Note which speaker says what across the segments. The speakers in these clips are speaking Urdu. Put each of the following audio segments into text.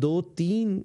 Speaker 1: 2-3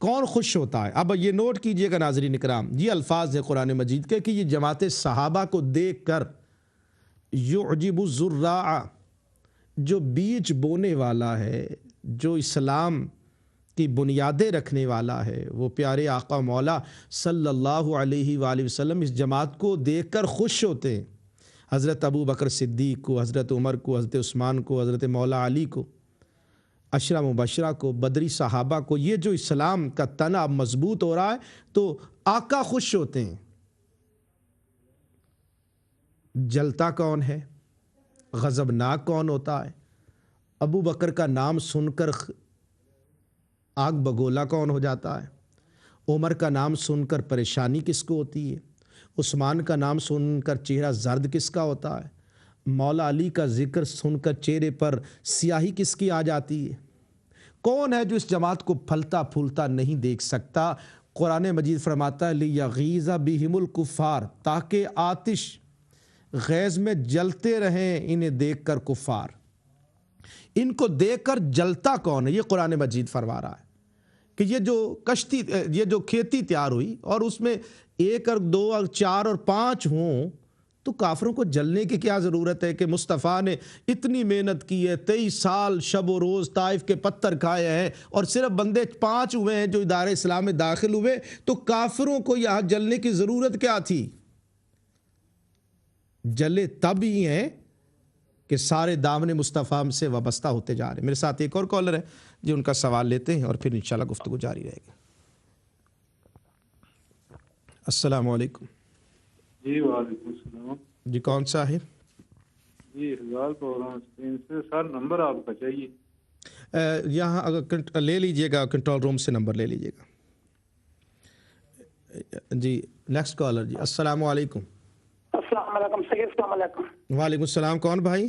Speaker 1: کون خوش ہوتا ہے؟ اب یہ نوٹ کیجئے گا ناظرین اکرام، یہ الفاظ ہیں قرآن مجید کے کہ یہ جماعت صحابہ کو دیکھ کر یعجب الزراع، جو بیج بونے والا ہے، جو اسلام کی بنیادیں رکھنے والا ہے، وہ پیارے آقا مولا صلی اللہ علیہ وآلہ وسلم اس جماعت کو دیکھ کر خوش ہوتے ہیں۔ حضرت ابو بکر صدیق کو، حضرت عمر کو، حضرت عثمان کو، حضرت مولا علی کو، عشرہ مبشرہ کو، بدری صحابہ کو، یہ جو اسلام کا تنا اب مضبوط ہو رہا ہے تو آقا خوش ہوتے ہیں۔ جلتا کون ہے؟ غضبناک کون ہوتا ہے؟ ابو بکر کا نام سن کر آگ بگولا کون ہو جاتا ہے؟ عمر کا نام سن کر پریشانی کس کو ہوتی ہے؟ عثمان کا نام سن کر چہرہ زرد کس کا ہوتا ہے؟ مولا علی کا ذکر سن کر چہرے پر سیاہی کس کی آ جاتی ہے؟ کون ہے جو اس جماعت کو پھلتا پھولتا نہیں دیکھ سکتا؟ قرآن مجید فرماتا ہے لِیَغِیظَ بِہِمُ الْکُفَّارَ، تاکہ آتش غیظ میں جلتے رہیں انہیں دیکھ کر کفار۔ ان کو دیکھ کر جلتا کون ہے؟ یہ قرآن مجید فرما رہا ہے کہ یہ جو کھیتی تیار ہوئی اور اس میں 1 اور 2 اور 4 اور 5 ہوں تو کافروں کو جلنے کی کیا ضرورت ہے کہ مصطفیٰ نے اتنی محنت کی ہے، 23 سال شب و روز طائف کے پتھر کھائے ہیں اور صرف بندے 5 ہوئے ہیں جو ادارہ اسلام میں داخل ہوئے، تو کافروں کو یہاں جلنے کی ضرورت کیا تھی؟ جلے تب ہی ہیں کہ سارے دامن مصطفیٰ سے وابستہ ہوتے جا رہے ہیں۔ میرے ساتھ ایک اور کالر ہے جی، ان کا سوال لیتے ہیں اور پھر انشاءاللہ گفتگو جاری رہے گی۔ السلام علیکم۔
Speaker 2: جی وعلیکم السلام۔
Speaker 1: جی کون سا ہے؟
Speaker 2: جی احزال بول رہا ہوں اسپین سے۔ سر نمبر آپ کا چاہیے؟
Speaker 1: یہاں اگر لے لیجئے گا، کنٹرول روم سے نمبر لے لیجئے گا۔ جی نیکسٹ کالر جی، السلام علیکم۔
Speaker 3: السلام علیکم سید، السلام علیکم۔
Speaker 1: وعلیکم السلام، کون بھائی؟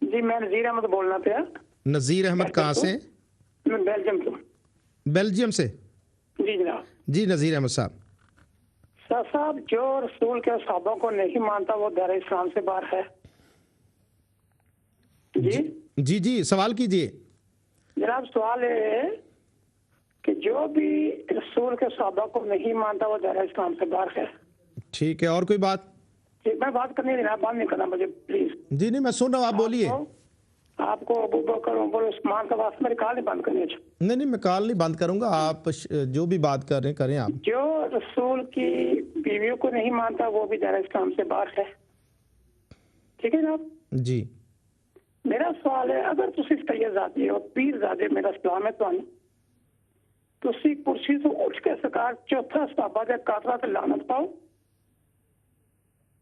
Speaker 3: جی میں نذیر احمد بولنا تھا۔
Speaker 1: نذیر احمد کہاں سے؟
Speaker 3: میں بیلجیم سے۔
Speaker 1: بیلجیم سے؟
Speaker 3: جی جناب۔
Speaker 1: جی نذیر احمد صاحب۔
Speaker 3: سر صاحب، جو رسول کے صحابوں کو نہیں مانتا وہ دائرہ اسلام سے باہر ہے۔ جی
Speaker 1: جی سوال کیجئے
Speaker 3: جناب۔ سوال یہ ہے کہ جو بھی رسول کے صحابہ کو نہیں مانتا وہ دائرہ اسلام سے باہر ہے۔
Speaker 1: ٹھیک ہے، اور کوئی بات؟
Speaker 3: میں بات کرنی ہے جناب، بات نہیں کرنا مجھے پلیز۔
Speaker 1: جی نہیں، میں سن رہا ہوں، آپ بولیے۔
Speaker 3: آپ کو ابو بکر عمر عثمان کا واسطہ میری کال نہیں بند کرنی ہے۔
Speaker 1: نہیں میں کال نہیں بند کروں گا، آپ جو بھی بات کر رہے ہیں کریں آپ۔
Speaker 3: جو رسول کی بیویوں کو نہیں مانتا وہ بھی دائرہ اسلام سے باہر ہے، ٹھیک ہے جناب؟
Speaker 1: جی
Speaker 3: میرا سوال ہے، اگر تسی سید زادی ہو، پیر زادے، میرا سلام ہے تسی کرسی تو اٹھ کے سرکار چوتھا صحابہ دے قاتلاں تے لعنت پاؤ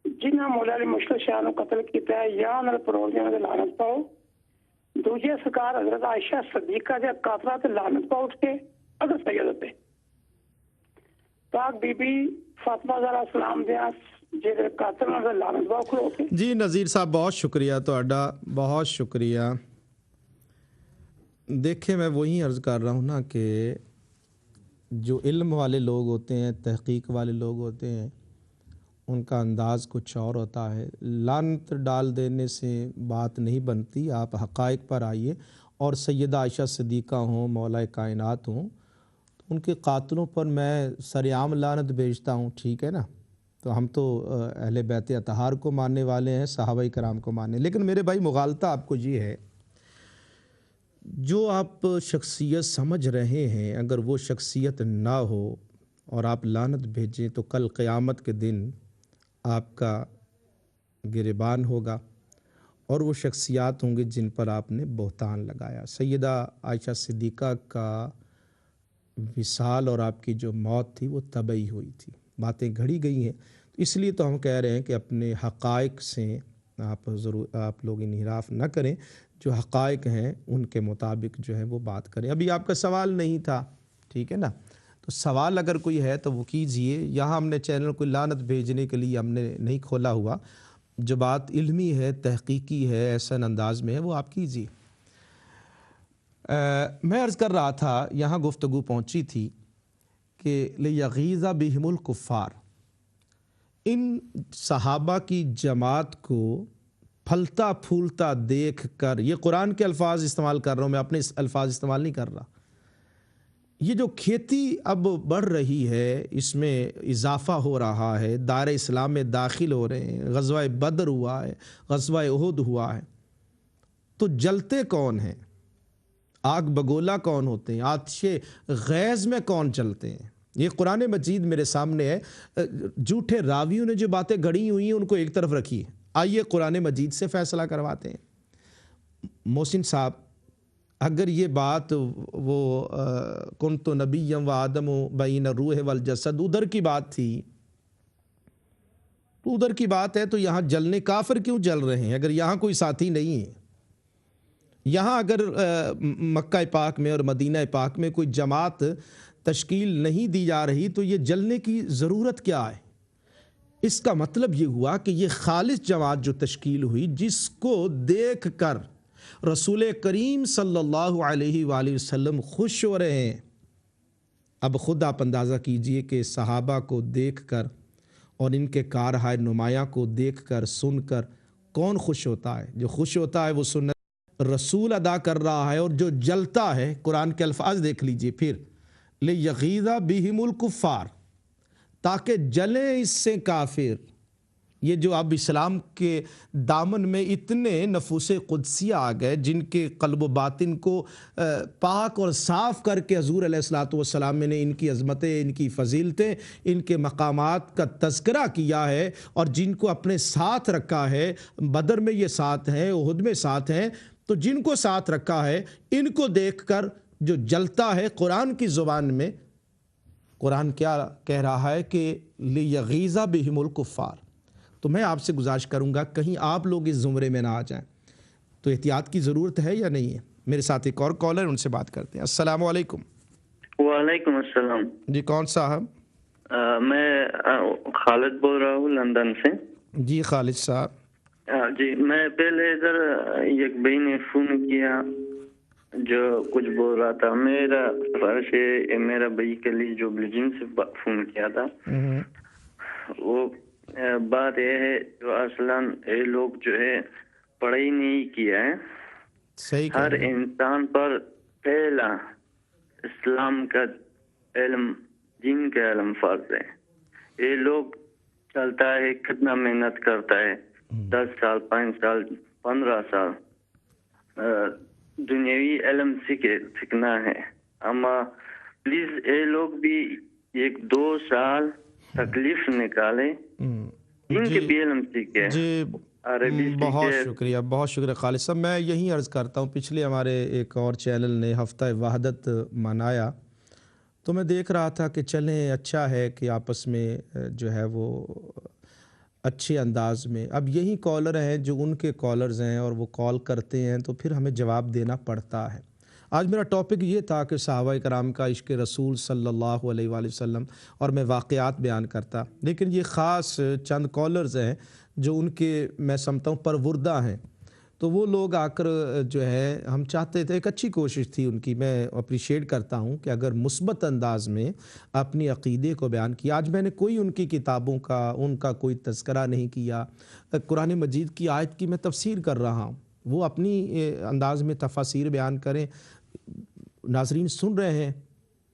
Speaker 3: جنہاں مولا علی مشکل شاہ نو قتل کیتا ہے، یا انہاں دے پروردگار دے لعنت پاؤ۔ دوجے سرکار حضرت عائشہ صدیقہ دے قاتلاں تے لعنت پاؤ اٹھ کے اگر سید ہوتے۔ پاک بی بی فاطمہ زہرا سلام دیاں جے قاتل نال لعنت پاؤ کھلو کے۔
Speaker 1: جی نذیر صاحب بہت شکریہ تہاڈا، بہت شکریہ۔ دیکھیں میں وہی عرض کر رہا ہوں نا کہ جو علم والے لوگ ہوتے ہیں، تحقیق والے لوگ ہوتے ہیں، ان کا انداز کچھ اور ہوتا ہے۔ لعنت ڈال دینے سے بات نہیں بنتی، آپ حقائق پر آئیے۔ اور سیدہ عائشہ صدیقہ ہوں، مولا کائنات ہوں، تو ان کے قاتلوں پر میں سرعام لعنت بھیجتا ہوں، ٹھیک ہے نا؟ تو ہم تو اہل بیت اطہار کو ماننے والے ہیں، صحابہ کرام کو ماننے۔ لیکن میرے بھائی مغالطہ آپ کو یہ ہے، جو آپ شخصیت سمجھ رہے ہیں اگر وہ شخصیت نہ ہو اور آپ لعنت بھیجیں تو کل قیامت کے دن آپ کا گریبان ہوگا اور وہ شخصیات ہوں گے جن پر آپ نے بہتان لگایا۔ سیدہ عائشہ صدیقہ کا وصال اور آپ کی جو موت تھی وہ طبعی ہوئی تھی، باتیں گھڑی گئی ہیں۔ اس لیے تو ہم کہہ رہے ہیں کہ اپنے حقائق سے آپ لوگ انحراف نہ کریں، جو حقائق ہیں ان کے مطابق جو ہے وہ بات کریں۔ ابھی آپ کا سوال نہیں تھا، ٹھیک ہے نا؟ تو سوال اگر کوئی ہے تو وہ کیجئے۔ یہاں ہم نے چینل کو لعنت بھیجنے کے لیے ہم نے نہیں کھولا ہوا، جو بات علمی ہے، تحقیقی ہے، احسن انداز میں ہے، وہ آپ کیجئے۔ میں عرض کر رہا تھا، یہاں گفتگو پہنچی تھی کہ لِیَغِیظَ بِہِمُ الْکُفَّارَ، ان صحابہ کی جماعت کو پھلتا پھولتا دیکھ کر، یہ قرآن کے الفاظ استعمال کر رہا ہوں میں، اپنے الفاظ استعمال نہیں کر رہا، یہ جو کھیتی اب بڑھ رہی ہے، اس میں اضافہ ہو رہا ہے، دائرہ اسلام میں داخل ہو رہے ہیں، غزوہ بدر ہوا ہے، غزوہ احد ہوا ہے، تو جلتے کون ہیں؟ آگ بگولا کون ہوتے ہیں؟ آتش غیظ میں کون چلتے ہیں؟ یہ قرآن مجید میرے سامنے ہے۔ جھوٹے راویوں نے جو باتیں گھڑی ہوئی ہیں ان کو ایک طرف رکھیے، آئیے قرآن مجید سے فیصلہ کرواتے ہیں۔ محسن صاحب، اگر یہ بات وہ کنت نبیم و آدم بین الروح والجسد ادھر کی بات تھی، ادھر کی بات ہے، تو یہاں جلنے کافر کیوں جل رہے ہیں اگر یہاں کوئی ساتھی نہیں ہے؟ یہاں اگر مکہ پاک میں اور مدینہ پاک میں کوئی جماعت تشکیل نہیں دی جا رہی تو یہ جلنے کی ضرورت کیا ہے؟ اس کا مطلب یہ ہوا کہ یہ خالص جماعت جو تشکیل ہوئی، جس کو دیکھ کر رسول کریم صلی اللہ علیہ وآلہ وسلم خوش ہو رہے ہیں۔ اب خود آپ اندازہ کیجئے کہ صحابہ کو دیکھ کر اور ان کے کارہائے نمایاں کو دیکھ کر سن کر کون خوش ہوتا ہے؟ جو خوش ہوتا ہے وہ سنت رسول ادا کر رہا ہے، اور جو جلتا ہے، قرآن کے الفاظ دیکھ لیجئے پھر، لِیَغِیظَ بِہِمُ الْکُفَّارِ، تاکہ جلیں اس سے کافر۔ یہ جو اب اسلام کے دامن میں اتنے نفوس قدسیہ آ گئے جن کے قلب و باطن کو پاک اور صاف کر کے حضور علیہ الصلوۃ والسلام نے ان کی عظمتیں، ان کی فضیلتیں، ان کے مقامات کا تذکرہ کیا ہے، اور جن کو اپنے ساتھ رکھا ہے، بدر میں یہ ساتھ ہیں، احد میں ساتھ ہیں، تو جن کو ساتھ رکھا ہے ان کو دیکھ کر جو جلتا ہے، قرآن کی زبان میں قرآن کیا کہہ رہا ہے کہ لِیَغِیظَ بِہِمُ الْکُفَّارِ۔ تو میں آپ سے گزارش کروں گا کہیں آپ لوگ اس زمرے میں نہ آ جائیں، تو احتیاط کی ضرورت ہے یا نہیں ہے؟ میرے ساتھ ایک اور کالر، ان سے بات کرتے ہیں۔ السلام علیکم۔
Speaker 4: وعلیکم السلام
Speaker 1: جی کون صاحب؟
Speaker 4: میں خالد بول رہا ہوں لندن سے۔
Speaker 1: جی خالد صاحب۔
Speaker 4: جی میں پہلے ادھر ایک بھائی نے فون کیا جو کچھ بول رہا تھا، میرا فرض ہے میرا بھائی کے لیے جو بلجنگ سے فون کیا تھا، وہ بات یہ ہے جو اصلاً یہ لوگ جو ہے پڑھائی نہیں کیا ہے۔
Speaker 1: صحیح
Speaker 4: ہر انسان پر پہلا اسلام کا علم، دین کا علم فرض ہے۔ یہ لوگ چلتا ہے کتنا محنت کرتا ہے، 10 سال 5 سال 15 سال دنیاوی علم سیکھنا ہے، اما پلیز یہ لوگ بھی 1-2 سال تکلیف نکالے، ان کے بھی علم سیکھے۔
Speaker 1: جی بہت شکریہ، بہت شکریہ خالد صاحب۔ میں یہی عرض کرتا ہوں، پچھلے ہمارے ایک اور چینل نے ہفتہ وحدت منایا، تو میں دیکھ رہا تھا کہ چلیں اچھا ہے کہ آپس میں جو ہے وہ اچھے انداز میں، اب یہی کالر ہیں جو ان کے کالرز ہیں اور وہ کال کرتے ہیں تو پھر ہمیں جواب دینا پڑتا ہے۔ آج میرا ٹاپک یہ تھا کہ صحابہ کرام کا عشق رسول صلی اللہ علیہ وآلہ وسلم، اور میں واقعات بیان کرتا، لیکن یہ خاص چند کالرز ہیں جو ان کے میں سمجھتا ہوں پروردہ ہیں، تو وہ لوگ آ کر جو ہے، ہم چاہتے تھے، ایک اچھی کوشش تھی ان کی، میں اپریشیٹ کرتا ہوں کہ اگر مثبت انداز میں اپنی عقیدے کو بیان کیا۔ آج میں نے کوئی ان کی کتابوں کا، ان کا کوئی تذکرہ نہیں کیا، قرآن مجید کی آیت کی میں تفسیر کر رہا ہوں، وہ اپنی انداز میں تفاسیر بیان کریں، ناظرین سن رہے ہیں،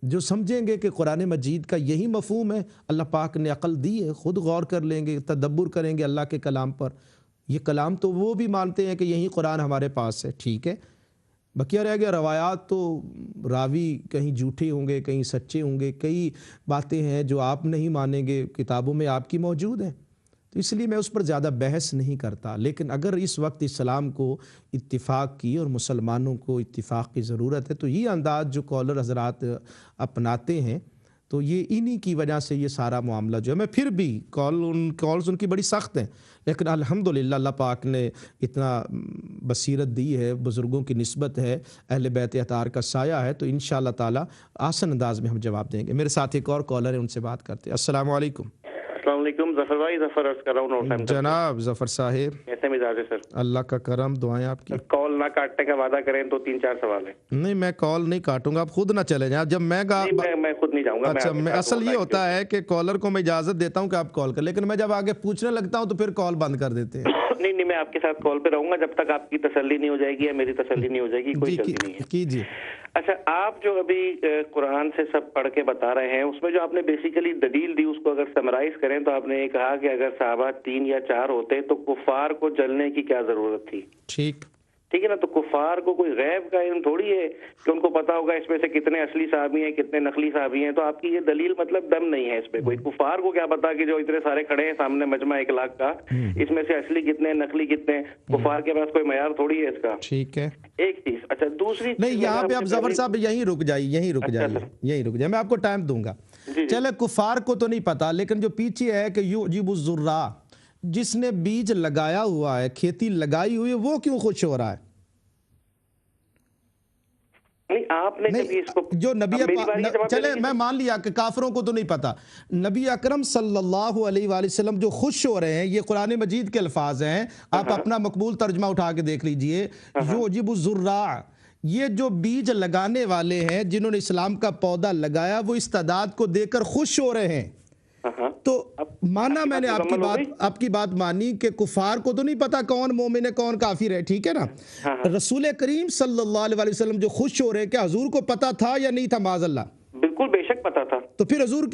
Speaker 1: جو سمجھیں گے کہ قرآن مجید کا یہی مفہوم ہے، اللہ پاک نے عقل دی ہے، خود غور کر لیں گے، تدبر کریں گے اللہ کے کلام پر۔ یہ کلام تو وہ بھی مانتے ہیں کہ یہی قرآن ہمارے پاس ہے، ٹھیک ہے، بقیہ رہ گیا روایات، تو راوی کہیں جھوٹے ہوں گے، کہیں سچے ہوں گے، کئی باتیں ہیں جو آپ نہیں مانیں گے، کتابوں میں آپ کی موجود ہیں، تو اس لیے میں اس پر زیادہ بحث نہیں کرتا۔ لیکن اگر اس وقت اسلام کو اتفاق کی اور مسلمانوں کو اتفاق کی ضرورت ہے، تو یہ انداز جو کالر حضرات اپناتے ہیں، تو یہ انہی کی وجہ سے یہ سارا معاملہ جو ہے، میں پھر بھی کالز ان کی بڑی سخت ہیں، لیکن الحمدللہ اللہ پاک نے اتنا بصیرت دی ہے، بزرگوں کی نسبت ہے، اہل بیت اطہار کا سایہ ہے، تو انشاءاللہ تعالی آسان انداز میں ہم جواب دیں گے۔ میرے ساتھ ایک اور کالر ہے، ان سے بات کرتے ہیں۔ السلام علیکم۔
Speaker 5: السلام علیکم ظفر بھائی، ظفر عرض کر رہا ہوں نوٹ ٹائم تک۔
Speaker 1: جناب ظفر صاحب،
Speaker 5: کیسے مزاج ہے سر؟
Speaker 1: اللہ کا کرم، دعائیں آپ کی۔
Speaker 5: کال نہ کاٹنے کا وعدہ کریں تو 3-4 سوال ہیں۔
Speaker 1: نہیں میں کال نہیں کاٹوں گا، آپ خود نہ چلے جائیں جب میں
Speaker 5: میں خود نہیں جاؤں گا۔
Speaker 1: اچھا اصل یہ ہوتا ہے کہ کالر کو میں اجازت دیتا ہوں کہ آپ کال کر، لیکن میں جب آگے پوچھنے لگتا ہوں تو پھر کال بند کر دیتے ہیں۔
Speaker 5: نہیں میں آپ کے ساتھ کال پہ رہوں گا جب تک آپ کی تسلی نہیں ہو جائے گی یا میری تسلی نہیں ہو جائے گی، کوئی جلدی نہیں ہے۔
Speaker 1: کیجیے۔
Speaker 5: اچھا، آپ جو ابھی قرآن سے سب پڑھ کے بتا رہے ہیں، اس میں جو آپ نے بیسیکلی دلیل دی اس کو اگر سمرائز کریں تو آپ نے یہ کہا کہ اگر صحابہ 3 یا 4 ہوتے تو کفار کو جلنے کی کیا ضرورت تھی؟
Speaker 1: ٹھیک
Speaker 5: ہے نا؟ تو کفار کو کوئی غیب کا علم تھوڑی ہے کہ ان کو پتا ہوگا اس میں سے کتنے اصلی صحابی ہیں کتنے نقلی صحابی ہیں، تو آپ کی یہ دلیل مطلب دم نہیں ہے اس پہ۔ کوئی کفار کو کیا پتا کہ جو اتنے سارے کھڑے ہیں سامنے مجمع 1 لاکھ کا، اس میں سے اصلی کتنے نقلی کتنے؟ کفار کے پاس کوئی معیار تھوڑی ہے اس کا۔
Speaker 1: ٹھیک ہے،
Speaker 5: ایک چیز۔ اچھا دوسری
Speaker 1: نہیں یہاں پہ آپ ظفر صاحب یہیں رک جائیے، میں آپ کو ٹائم دوں گا۔ چلے کفار کو تو نہیں پتا، لیکن جو پیچھے ہے کہ یعجب الزراع، جس نے بیج لگایا ہوا ہے، کھیتی لگائی ہوئی ہے، وہ کیوں خوش ہو رہا ہے؟
Speaker 5: آپ نے
Speaker 1: جو نبی چلے میں مان لیا کہ کافروں کو تو نہیں پتا، نبی اکرم صلی اللہ علیہ وآلہ وسلم جو خوش ہو رہے ہیں، یہ قرآن مجید کے الفاظ ہیں، آپ اپنا مقبول ترجمہ اٹھا کے دیکھ لیجئے۔ یعجب الزراع، یہ جو بیج لگانے والے ہیں جنہوں نے اسلام کا پودا لگایا، وہ استعداد کو دیکھ کر خوش ہو رہے ہیں۔ تو مانا میں نے آپ کی بات مانی کہ کفار کو تو نہیں پتا کون مومن ہے کون کافر ہے، ٹھیک ہے نا؟ رسول کریم صلی اللہ علیہ وسلم جو خوش ہو رہے، کیا حضور کو پتا تھا یا نہیں تھا؟ معاذ اللہ
Speaker 5: بالکل بے شک پتا تھا۔ تو
Speaker 1: پھر حضور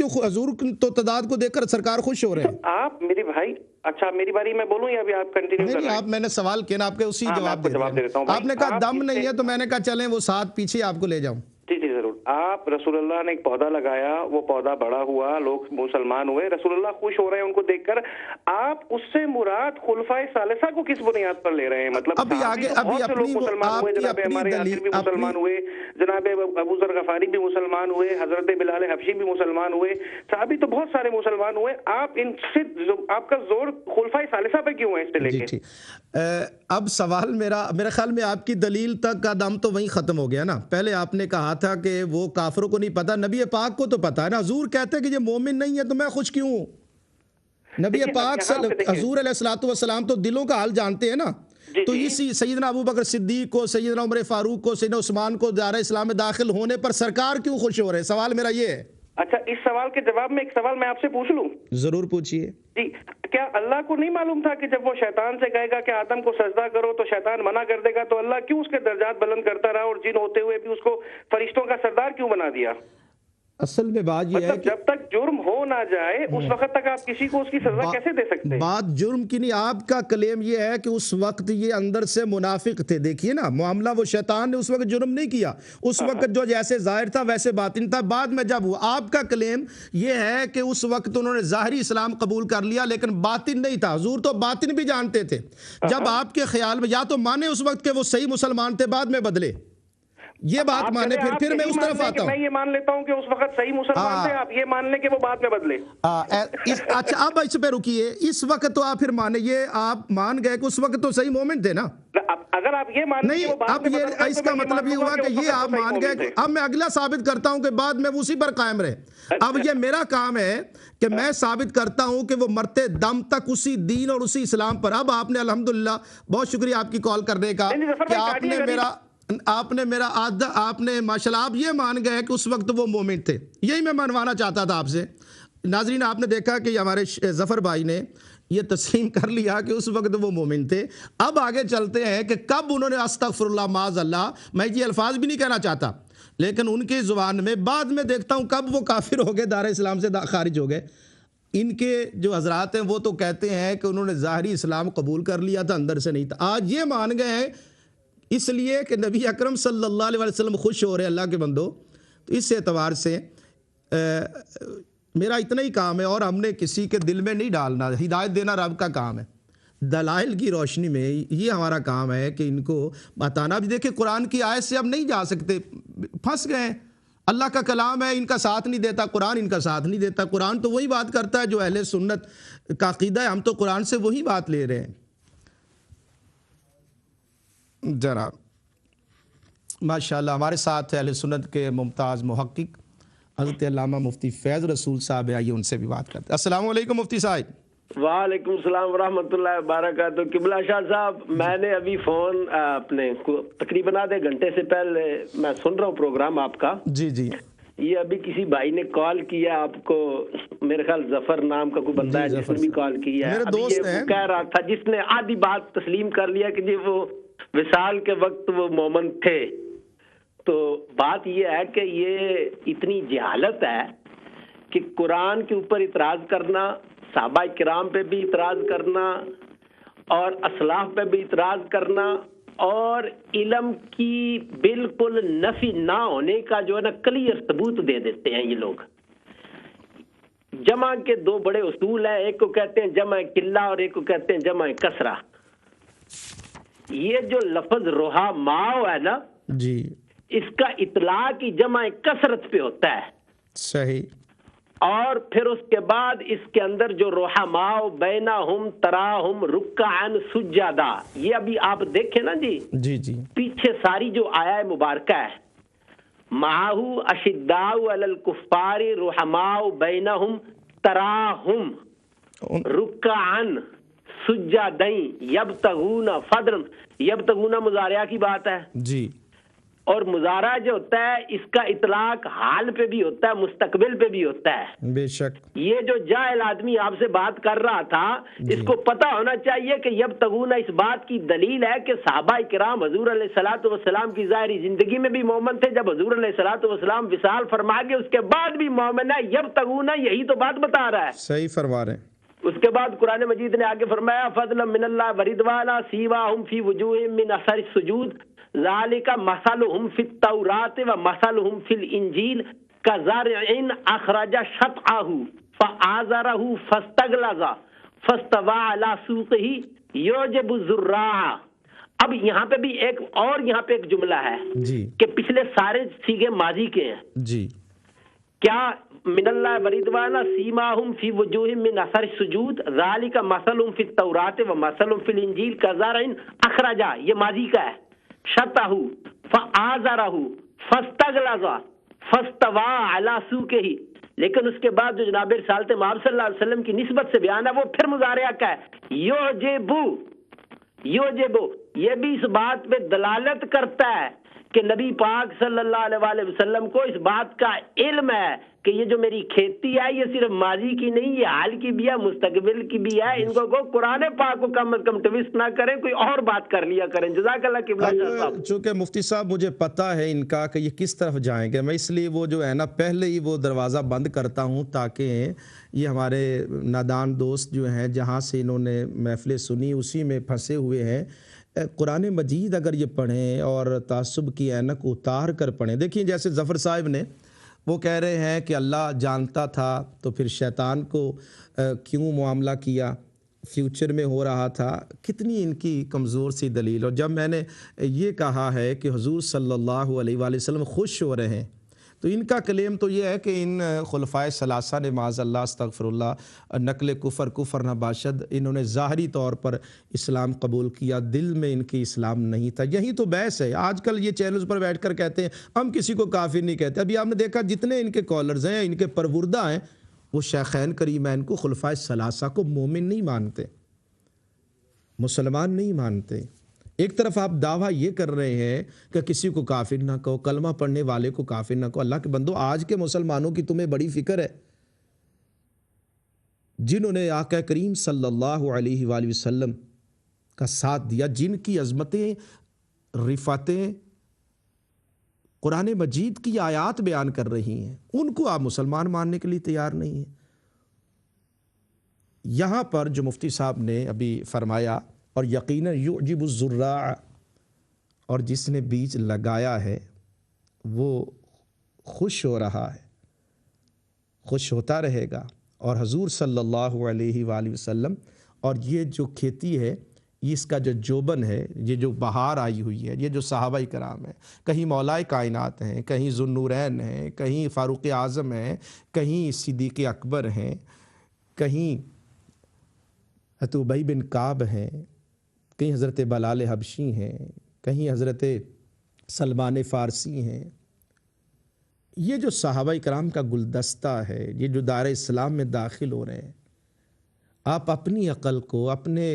Speaker 1: تو تعداد کو دیکھ کر سرکار خوش ہو رہے ہیں۔
Speaker 5: آپ میرے بھائی، اچھا میری باری میں بولوں یا ابھی آپ کنٹینیو کر رہے ہیں؟
Speaker 1: آپ میں نے سوال کیا نا، آپ کے اسی جواب دے رہے ہیں۔ آپ نے کہا دم نہیں ہے تو میں نے کہا چلیں وہ ساتھ پیچھے آپ کو لے جاؤں۔
Speaker 5: جی ضرور۔ آپ رسول اللہ نے ایک پودا لگایا، وہ پودا بڑا ہوا، لوگ مسلمان ہوئے، رسول اللہ خوش ہو رہے ہیں ان کو دیکھ کر، آپ اس سے مراد خلفائے ثالثہ کو کس بنیاد پر لے رہے ہیں؟ مطلب
Speaker 1: ابھی
Speaker 5: لوگ مسلمان ہوئے، جناب ہمارے یاسر بھی مسلمان ہوئے، جناب ابو ذر غفاری بھی مسلمان ہوئے، حضرت بلال حبشی بھی مسلمان ہوئے، صحابی تو بہت سارے مسلمان ہوئے، آپ ان سے آپ کا زور خلفائے ثالثہ پہ کیوں ہے اس سے لے کے؟
Speaker 1: اب سوال میرے خیال میں آپ کی دلیل تک کا دم تو وہیں ختم ہو گیا نا۔ پہلے آپ نے کہا تھا کہ وہ کافروں کو نہیں پتا، نبی پاک کو تو پتا ہے نا۔ حضور کہتے ہیں کہ یہ مومن نہیں ہے تو میں خوش کیوں ہوں؟ نبی پاک حضور علیہ الصلوۃ والسلام تو دلوں کا حال جانتے ہیں نا۔ تو اسی سیدنا ابو بکر صدیق کو، سیدنا عمر فاروق کو، سیدنا عثمان کو دار اسلام میں داخل ہونے پر سرکار کیوں خوش ہو رہے ہیں؟ سوال میرا یہ ہے۔
Speaker 5: اچھا، اس سوال کے جواب میں ایک سوال میں آپ سے پوچھ لوں؟
Speaker 1: ضرور پوچھیے۔
Speaker 5: جی، کیا اللہ کو نہیں معلوم تھا کہ جب وہ شیطان سے کہے گا کہ آدم کو سجدہ کرو تو شیطان منع کر دے گا، تو اللہ کیوں اس کے درجات بلند کرتا رہا اور جن ہوتے ہوئے بھی اس کو فرشتوں کا سردار کیوں بنا دیا؟
Speaker 1: اصل میں بات یہ ہے کہ
Speaker 5: جب تک جرم ہو نہ جائے اس وقت تک آپ کسی کو اس کی سزا کیسے دے سکتے ہیں؟
Speaker 1: بات جرم کی نہیں، آپ کا کلیم یہ ہے کہ اس وقت یہ اندر سے منافق تھے۔ دیکھیے نا، معاملہ وہ شیطان نے اس وقت جرم نہیں کیا، اس وقت جو جیسے ظاہر تھا ویسے باطن تھا، بعد میں جب ہوا۔ آپ کا کلیم یہ ہے کہ اس وقت انہوں نے ظاہری اسلام قبول کر لیا لیکن باطن نہیں تھا۔ حضور تو باطن بھی جانتے تھے۔ جب آپ کے خیال میں یا تو مانے اس وقت کہ وہ صحیح مسلمان تھے، بعد میں بدلے، یہ بات مانے، پھر میں اس طرف آتا ہوں۔
Speaker 5: میں یہ مان لیتا ہوں کہ اس وقت صحیح مسلمان تھے، آپ یہ مان لیں کہ وہ بعد میں بدلے۔
Speaker 1: اچھا اب اس پہ رکیے، اس وقت تو آپ پھر مانے، یہ آپ مان گئے کہ اس وقت تو صحیح مومن تھے نا؟
Speaker 5: اگر آپ یہ مان
Speaker 1: نہیں، اب یہ اس کا مطلب یہ ہوا کہ یہ آپ مان گئے۔ اب میں اگلا ثابت کرتا ہوں کہ بعد میں اسی پر قائم رہے۔ اب یہ میرا کام ہے کہ میں ثابت کرتا ہوں کہ وہ مرتے دم تک اسی دین اور اسی اسلام پر۔ اب آپ نے الحمدللہ، بہت شکریہ آپ کی کال کرنے کا کہ آپ نے ماشاءاللہ آپ یہ مان گئے کہ اس وقت وہ مومن تھے۔ یہی میں منوانا چاہتا تھا آپ سے۔ ناظرین، آپ نے دیکھا کہ ہمارے ظفر بھائی نے یہ تسلیم کر لیا کہ اس وقت وہ مومن تھے۔ اب آگے چلتے ہیں کہ کب انہوں نے استغفر اللہ معاذ اللہ، میں یہ الفاظ بھی نہیں کہنا چاہتا لیکن ان کی زبان میں بعد میں دیکھتا ہوں کب وہ کافر ہو گئے، دار اسلام سے خارج ہو گئے۔ ان کے جو حضرات ہیں وہ تو کہتے ہیں کہ انہوں نے ظاہری اسلام قبول کر لیا تھا، اندر سے نہیں تھا۔ آج یہ مان گئے ہیں اس لیے کہ نبی اکرم صلی اللہ علیہ وسلم خوش ہو رہے ہیں۔ اللہ کے بندو، تو اس اعتبار سے میرا اتنا ہی کام ہے اور ہم نے کسی کے دل میں نہیں ڈالنا، ہدایت دینا رب کا کام ہے۔ دلائل کی روشنی میں یہ ہمارا کام ہے کہ ان کو بتانا۔ بھی دیکھیں قرآن کی آیت سے اب نہیں جا سکتے، پھنس گئے ہیں۔ اللہ کا کلام ہے، ان کا ساتھ نہیں دیتا، قرآن ان کا ساتھ نہیں دیتا۔ قرآن تو وہی بات کرتا ہے جو اہل سنت کا عقیدہ ہے، ہم تو قرآن سے وہی بات لے رہے ہیں۔ جناب ماشاءاللہ ہمارے ساتھ اہل سنت کے ممتاز محقق حضرت علامہ مفتی فیض رسول صاحب ہیں، آئیے ان سے بھی بات کرتے ہیں۔ السلام علیکم مفتی صاحب۔
Speaker 6: وعلیکم السلام ورحمۃ اللہ وبرکاتہ۔ قبلہ شاہ صاحب، میں نے ابھی فون اپنے تقریباً آدھے گھنٹے سے پہلے میں سن رہا ہوں پروگرام آپ کا۔
Speaker 1: جی جی،
Speaker 6: یہ ابھی کسی بھائی نے کال کیا آپ کو، میرے خیال ظفر نام کا کوئی بندہ ہے جس نے بھی کال کیا ہے،
Speaker 1: میرے
Speaker 6: ابھی
Speaker 1: دوست
Speaker 6: یہ
Speaker 1: ہیں۔
Speaker 6: وہ کہہ رہا تھا جس نے آدھی بات تسلیم کر لیا کہ جی وہ وصال کے وقت وہ مومن تھے۔ تو بات یہ ہے کہ یہ اتنی جہالت ہے کہ قرآن کے اوپر اعتراض کرنا، صحابہ کرام پہ بھی اعتراض کرنا اور اسلاف پہ بھی اعتراض کرنا اور علم کی بالکل نفی نہ ہونے کا جو ہے نا کلیئر ثبوت دے دیتے ہیں یہ لوگ۔ جمع کے دو بڑے اصول ہیں، ایک کو کہتے ہیں جمع قلہ اور ایک کو کہتے ہیں جمع کثرہ۔ یہ جو لفظ روحا ماؤ ہے نا
Speaker 1: جی،
Speaker 6: اس کا اطلاق ہی جمع کثرت پہ ہوتا ہے،
Speaker 1: صحیح۔
Speaker 6: اور پھر اس کے بعد اس کے اندر جو رحماء بینہم تراہم رکعا سجدا، یہ ابھی آپ دیکھیں نا جی
Speaker 1: جی جی،
Speaker 6: پیچھے ساری جو آیا مبارکہ ہے، معہو اشداء علی الکفار رحماء بینہم تراہم رکعا سجدین یبتغون فضلا، یبتغون مضارعہ کی بات ہے،
Speaker 1: جی،
Speaker 6: اور مضارع جو ہوتا ہے اس کا اطلاق حال پہ بھی ہوتا ہے، مستقبل پہ بھی ہوتا ہے۔
Speaker 1: بے شک۔
Speaker 6: یہ جو جاہل آدمی آپ سے بات کر رہا تھا اس کو پتا ہونا چاہیے کہ یبتغون اس بات کی دلیل ہے کہ صحابہ کرام حضور علیہ الصلوۃ والسلام کی ظاہری زندگی میں بھی مومن تھے، جب حضور علیہ الصلوۃ والسلام وصال فرما گئے اس کے بعد بھی مومن ہے۔ یبتغون یہی تو بات بتا رہا ہے،
Speaker 1: صحیح فرما رہے ہیں۔
Speaker 6: اس کے بعد قرآن مجید نے آگے فرمایا فضلا من اللہ ورضوانا سیواہم فی وجوہہم من اثر السجود ذالک مثلہم فی التوراۃ و مثلہم فی الانجیل کزرع اخرج شطأہ فآزرہ فاستغلظ فاستوى علی سوقہ یعجب الزراع۔ اب یہاں پہ بھی ایک اور یہاں پہ ایک جملہ ہے
Speaker 1: جی
Speaker 6: کہ پچھلے سارے سیغے ماضی کے ہیں۔
Speaker 1: جی،
Speaker 6: کیا من اللہ ورضوانا سیماہم فی وجوہہم من اثر السجود ذالک مثلہم فی التوراۃ و مثلہم فی الانجیل کزرع اخرج، یہ ماضی کا ہے، شطأہ فآزرہ فاستغلظ فاستوى علی سوقہ، لیکن اس کے بعد جو جناب رسالت مآب صلی اللہ علیہ وسلم کی نسبت سے بیان ہے وہ پھر مضارعہ کا ہے، یعجبو، یہ بھی اس بات پہ دلالت کرتا ہے کہ نبی پاک صلی اللہ علیہ وآلہ وسلم کو اس بات کا علم ہے کہ یہ جو میری کھیتی ہے یہ صرف ماضی کی نہیں، یہ حال کی بھی ہے، مستقبل کی بھی ہے۔ ان کو قرآن پاک کو کم از کم ٹویسٹ نہ کریں، کوئی اور بات کر لیا کریں۔ جزاک اللہ قبلہ شاہ صاحب۔
Speaker 1: چونکہ مفتی صاحب مجھے پتہ ہے ان کا کہ یہ کس طرف جائیں گے، میں اس لیے وہ جو ہے نا پہلے ہی وہ دروازہ بند کرتا ہوں تاکہ یہ ہمارے نادان دوست جو ہیں جہاں سے انہوں نے محفلیں سنی اسی میں پھنسے ہوئے ہیں۔ قرآن مجید اگر یہ پڑھیں اور تعصب کی اینک اتار کر پڑھیں، دیکھیں جیسے ظفر صاحب نے وہ کہہ رہے ہیں کہ اللہ جانتا تھا تو پھر شیطان کو کیوں معاملہ کیا، فیوچر میں ہو رہا تھا، کتنی ان کی کمزور سی دلیل۔ اور جب میں نے یہ کہا ہے کہ حضور صلی اللہ علیہ وآلہ وسلم خوش ہو رہے ہیں تو ان کا کلیم تو یہ ہے کہ ان خلفائے ثلاثہ نے معاذ اللہ استغفر اللہ نقل کفر نہ باشد، انہوں نے ظاہری طور پر اسلام قبول کیا، دل میں ان کی اسلام نہیں تھا۔ یہی تو بحث ہے۔ آج کل یہ چینلز پر بیٹھ کر کہتے ہیں ہم کسی کو کافر نہیں کہتے۔ ابھی آپ نے دیکھا جتنے ان کے کالرز ہیں، ان کے پروردہ ہیں، وہ شیخین کریمین کو خلفائے ثلاثہ کو مومن نہیں مانتے، مسلمان نہیں مانتے۔ ایک طرف آپ دعویٰ یہ کر رہے ہیں کہ کسی کو کافر نہ کہو، کلمہ پڑھنے والے کو کافر نہ کہو۔ اللہ کے بندو، آج کے مسلمانوں کی تمہیں بڑی فکر ہے، جنہوں نے آقا کریم صلی اللہ علیہ وآلہ وسلم کا ساتھ دیا، جن کی عظمتیں رفعتیں قرآن مجید کی آیات بیان کر رہی ہیں، ان کو آپ مسلمان ماننے کے لیے تیار نہیں ہیں۔ یہاں پر جو مفتی صاحب نے ابھی فرمایا، اور یقیناً یعجب الزراع، اور جس نے بیج لگایا ہے وہ خوش ہو رہا ہے، خوش ہوتا رہے گا۔ اور حضور صلی اللہ علیہ وآلہ وسلم، اور یہ جو کھیتی ہے، اس کا جو جوبن ہے، یہ جو بہار آئی ہوئی ہے، یہ جو صحابہ کرام ہیں، کہیں مولائے کائنات ہیں، کہیں ذو النورین ہیں، کہیں فاروق اعظم ہیں، کہیں صدیق اکبر ہیں، کہیں حضرت ابی بن کعب ہیں، کہیں حضرت بلال حبشی ہیں، کہیں حضرت سلمان فارسی ہیں۔ یہ جو صحابہ کرام کا گلدستہ ہے، یہ جو دار اسلام میں داخل ہو رہے ہیں، آپ اپنی عقل کو، اپنے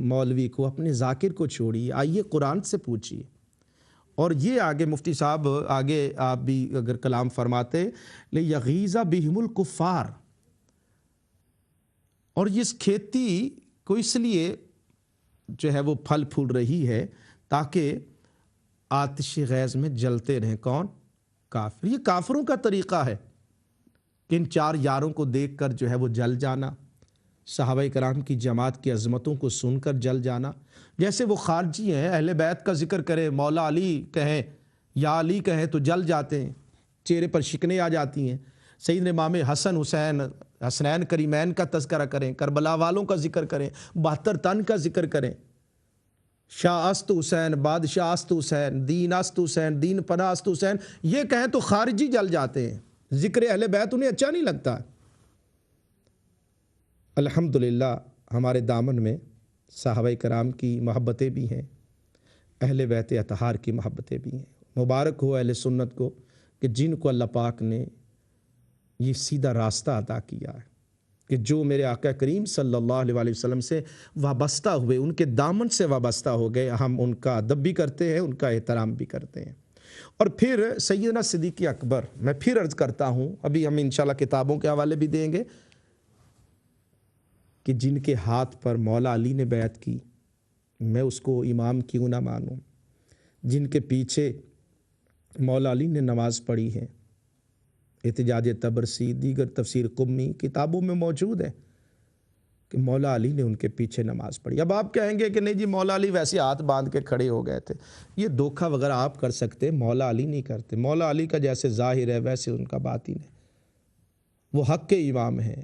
Speaker 1: مولوی کو، اپنے ذاکر کو چھوڑیے، آئیے قرآن سے پوچھیے۔ اور یہ آگے مفتی صاحب آگے آپ بھی اگر کلام فرماتے لِیَغِیظَ بِہِمُ الْکُفَّارَ، اور اس کھیتی کو اس لیے جو ہے وہ پھل پھول رہی ہے تاکہ آتش غیظ میں جلتے رہیں۔ کون؟ کافر۔ یہ کافروں کا طریقہ ہے کہ ان چار یاروں کو دیکھ کر جو ہے وہ جل جانا، صحابہ کرام کی جماعت کی عظمتوں کو سن کر جل جانا۔ جیسے وہ خارجی ہیں، اہل بیت کا ذکر کریں، مولا علی کہیں یا علی کہیں تو جل جاتے ہیں، چہرے پر شکنیں آ جاتی ہیں۔ سیدنا امام حسن حسین حسنین کریمین کا تذکرہ کریں، کربلا والوں کا ذکر کریں، 72 تن کا ذکر کریں، شاہ است حسین، بادشاہ است حسین، دین است حسین، دین پناہ است حسین، یہ کہیں تو خارجی جل جاتے ہیں۔ ذکر اہل بیت انہیں اچھا نہیں لگتا۔ الحمدللہ ہمارے دامن میں صحابہ کرام کی محبتیں بھی ہیں، اہل بیت اطہار کی محبتیں بھی ہیں۔ مبارک ہو اہل سنت کو کہ جن کو اللہ پاک نے یہ سیدھا راستہ عطا کیا ہے کہ جو میرے آقا کریم صلی اللہ علیہ وآلہ وسلم سے وابستہ ہوئے، ان کے دامن سے وابستہ ہو گئے، ہم ان کا ادب بھی کرتے ہیں، ان کا احترام بھی کرتے ہیں۔ اور پھر سیدنا صدیق اکبر، میں پھر عرض کرتا ہوں، ابھی ہم انشاءاللہ کتابوں کے حوالے بھی دیں گے، کہ جن کے ہاتھ پر مولا علی نے بیعت کی، میں اس کو امام کیوں نہ مانوں؟ جن کے پیچھے مولا علی نے نماز پڑھی ہے، احتجاج تبرسی، دیگر تفسیر قمی کتابوں میں موجود ہے کہ مولا علی نے ان کے پیچھے نماز پڑھی۔ اب آپ کہیں گے کہ نہیں جی مولا علی ویسے ہاتھ باندھ کے کھڑے ہو گئے تھے، یہ دھوکہ وغیرہ آپ کر سکتے، مولا علی نہیں کرتے۔ مولا علی کا جیسے ظاہر ہے ویسے ان کا باطن ہے، وہ حق کے امام ہیں،